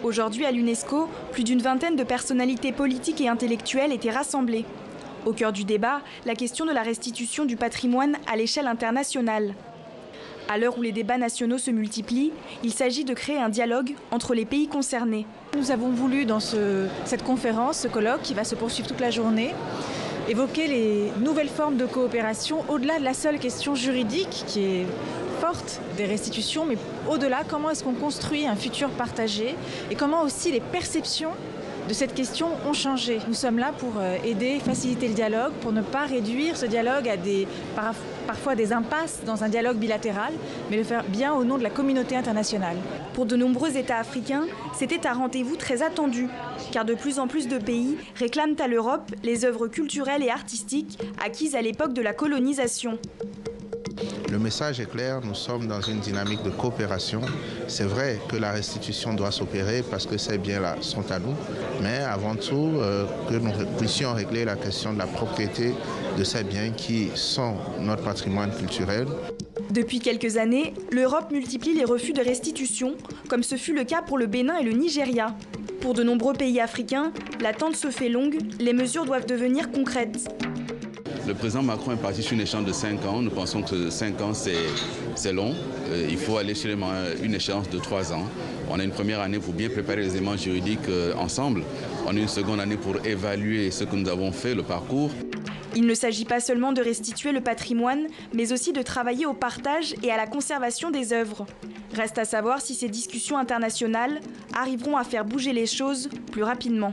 Aujourd'hui, à l'UNESCO, plus d'une vingtaine de personnalités politiques et intellectuelles étaient rassemblées. Au cœur du débat, la question de la restitution du patrimoine à l'échelle internationale. À l'heure où les débats nationaux se multiplient, il s'agit de créer un dialogue entre les pays concernés. Nous avons voulu, dans cette conférence, ce colloque qui va se poursuivre toute la journée, évoquer les nouvelles formes de coopération au-delà de la seule question juridique qui est forte des restitutions, mais au-delà, comment est-ce qu'on construit un futur partagé et comment aussi les perceptions de cette question ont changé. Nous sommes là pour aider, faciliter le dialogue, pour ne pas réduire ce dialogue à parfois des impasses dans un dialogue bilatéral, mais le faire bien au nom de la communauté internationale. Pour de nombreux États africains, c'était un rendez-vous très attendu, car de plus en plus de pays réclament à l'Europe les œuvres culturelles et artistiques acquises à l'époque de la colonisation. Le message est clair, nous sommes dans une dynamique de coopération. C'est vrai que la restitution doit s'opérer parce que ces biens-là sont à nous, mais avant tout que nous puissions régler la question de la propriété de ces biens qui sont notre patrimoine culturel. Depuis quelques années, l'Europe multiplie les refus de restitution, comme ce fut le cas pour le Bénin et le Nigeria. Pour de nombreux pays africains, l'attente se fait longue, les mesures doivent devenir concrètes. Le président Macron est parti sur une échéance de 5 ans. Nous pensons que 5 ans, c'est long. Il faut aller sur une échéance de 3 ans. On a une première année pour bien préparer les éléments juridiques ensemble. On a une seconde année pour évaluer ce que nous avons fait, le parcours. Il ne s'agit pas seulement de restituer le patrimoine, mais aussi de travailler au partage et à la conservation des œuvres. Reste à savoir si ces discussions internationales arriveront à faire bouger les choses plus rapidement.